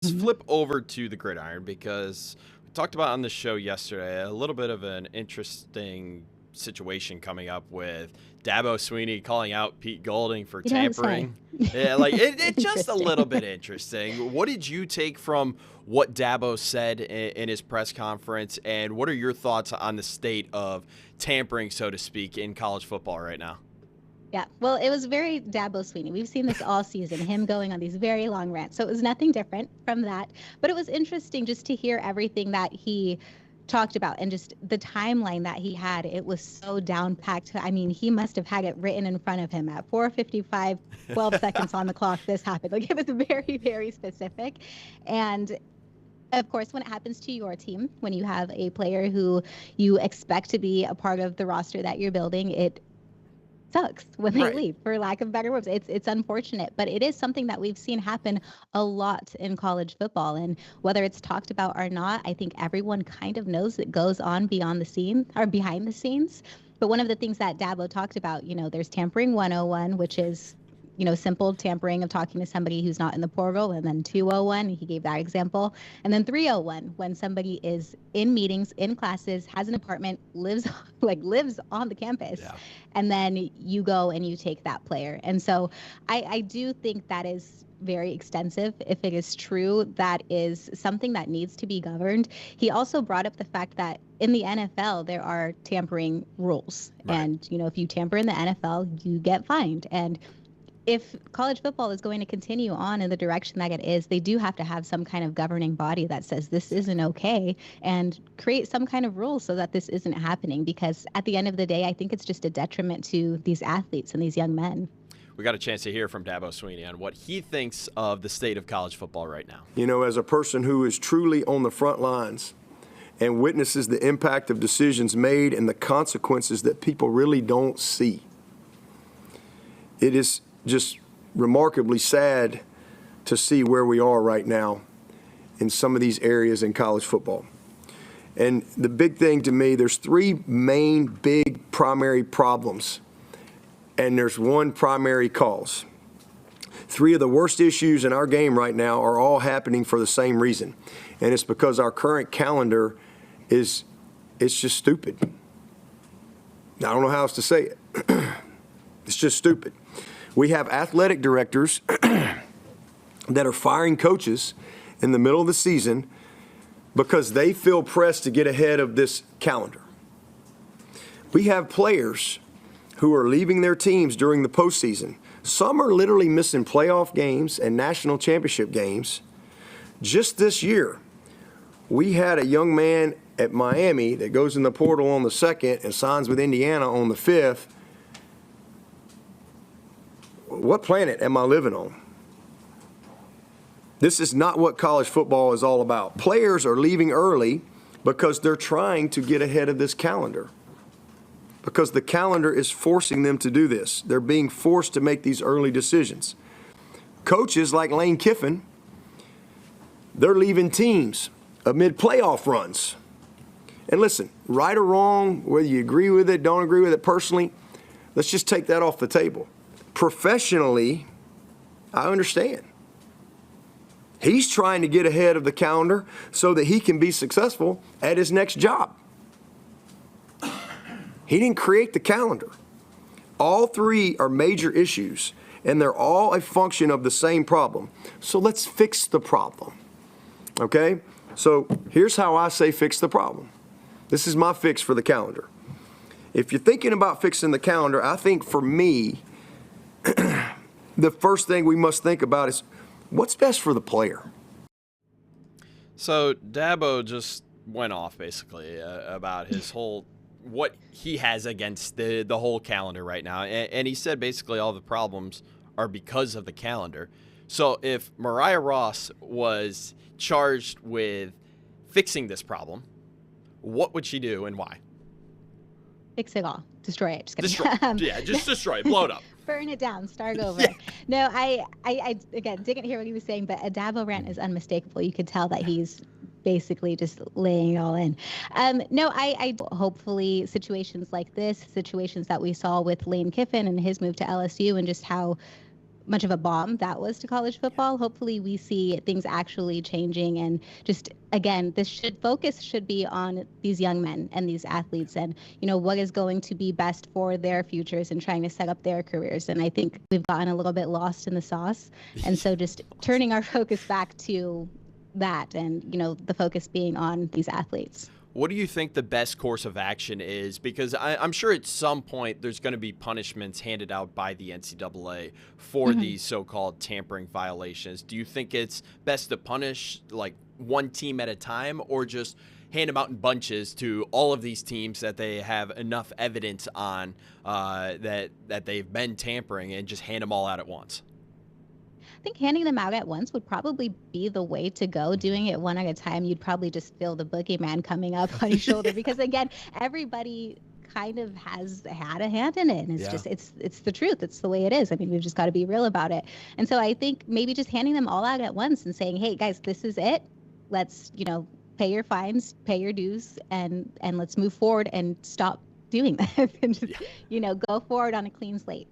Let's Mhm. flip over to the gridiron because we talked about on the show yesterday a little bit of an interesting situation coming up with Dabo Swinney calling out Pete Golding for You don't say. tampering. Yeah, like it's just a Interesting. little bit interesting. What did you take from what Dabo said in his press conference, and what are your thoughts on the state of tampering, so to speak, in college football right now? Yeah, well, it was very Dabo Swinney. We've seen this all season, him going on these very long rants. So it was nothing different from that. But it was interesting just to hear everything that he talked about and just the timeline that he had. It was so down packed. I mean, he must have had it written in front of him at 4:55, 12 seconds on the clock. This happened. Like it was very, very specific. And of course, when it happens to your team, when you have a player who you expect to be a part of the roster that you're building, it sucks when they Right. leave, for lack of better words. It's unfortunate, but it is something that we've seen happen a lot in college football. And whether it's talked about or not, I think everyone kind of knows it goes on beyond the scene or behind the scenes. But one of the things that Dabo talked about, there's tampering 101, which is simple tampering of talking to somebody who's not in the portal, and then 201, he gave that example, and then 301, when somebody is in meetings, in classes, has an apartment, lives lives on the campus, Yeah. and then you go and you take that player. And so I do think that is very extensive. If it is true, that is something that needs to be governed. He also brought up the fact that in the NFL, there are tampering rules. Right. And, if you tamper in the NFL, you get fined. And if college football is going to continue on in the direction that it is, they do have to have some kind of governing body that says this isn't okay and create some kind of rules so that this isn't happening. Because at the end of the day, I think it's just a detriment to these athletes and these young men. We got a chance to hear from Dabo Swinney on what he thinks of the state of college football right now. As a person who is truly on the front lines and witnesses the impact of decisions made and the consequences that people really don't see, it is just remarkably sad to see where we are right now in some of these areas in college football. And the big thing to me, there's three main big primary problems, and there's one primary cause. Three of the worst issues in our game right now are all happening for the same reason, and it's because our current calendar it's just stupid. I don't know how else to say it. It's just stupid. We have athletic directors that are firing coaches in the middle of the season because they feel pressed to get ahead of this calendar. We have players who are leaving their teams during the postseason. Some are literally missing playoff games and national championship games. Just this year, we had a young man at Miami that goes in the portal on the 2nd and signs with Indiana on the 5th. What planet am I living on? This is not what college football is all about. Players are leaving early because they're trying to get ahead of this calendar, because the calendar is forcing them to do this. They're being forced to make these early decisions. Coaches like Lane Kiffin, they're leaving teams amid playoff runs. And listen, right or wrong, whether you agree with it, don't agree with it personally, let's just take that off the table. Professionally, I understand. He's trying to get ahead of the calendar so that he can be successful at his next job. He didn't create the calendar. All three are major issues, and they're all a function of the same problem. So let's fix the problem, okay? So here's how I say fix the problem. This is my fix for the calendar. If you're thinking about fixing the calendar, I think for me, the first thing we must think about is what's best for the player. So Dabo just went off basically about his whole what he has against the whole calendar right now, and he said basically all the problems are because of the calendar. So if Mariah Ross was charged with fixing this problem, what would she do and why? Fix it all. Destroy it. Just kidding. Destroy. Yeah, just destroy it. Blow it up. Burn it down, start over. Yeah. No, I again didn't hear what he was saying, but a Dabo rant is unmistakable. You could tell that he's basically just laying it all in. No, I hopefully situations like this, situations that we saw with Lane Kiffin and his move to LSU, and just how much of a bomb that was to college football. Hopefully we see things actually changing, and just, again, focus should be on these young men and these athletes, and what is going to be best for their futures and trying to set up their careers. And I think we've gotten a little bit lost in the sauce, and so just turning our focus back to that, and the focus being on these athletes. What do you think the best course of action is? Because I'm sure at some point there's going to be punishments handed out by the NCAA for these so-called tampering violations. Do you think it's best to punish like one team at a time, or just hand them out in bunches to all of these teams that they have enough evidence on that they've been tampering, and just hand them all out at once? I think handing them out at once would probably be the way to go. Doing it one at a time, you'd probably just feel the boogeyman coming up on your shoulder, because again, everybody kind of has had a hand in it, and it's the truth. It's the way it is. I mean, we've just got to be real about it. And so I think maybe just handing them all out at once and saying, hey guys, this is it. Let's, pay your fines, pay your dues, and let's move forward and stop doing that, and just, go forward on a clean slate.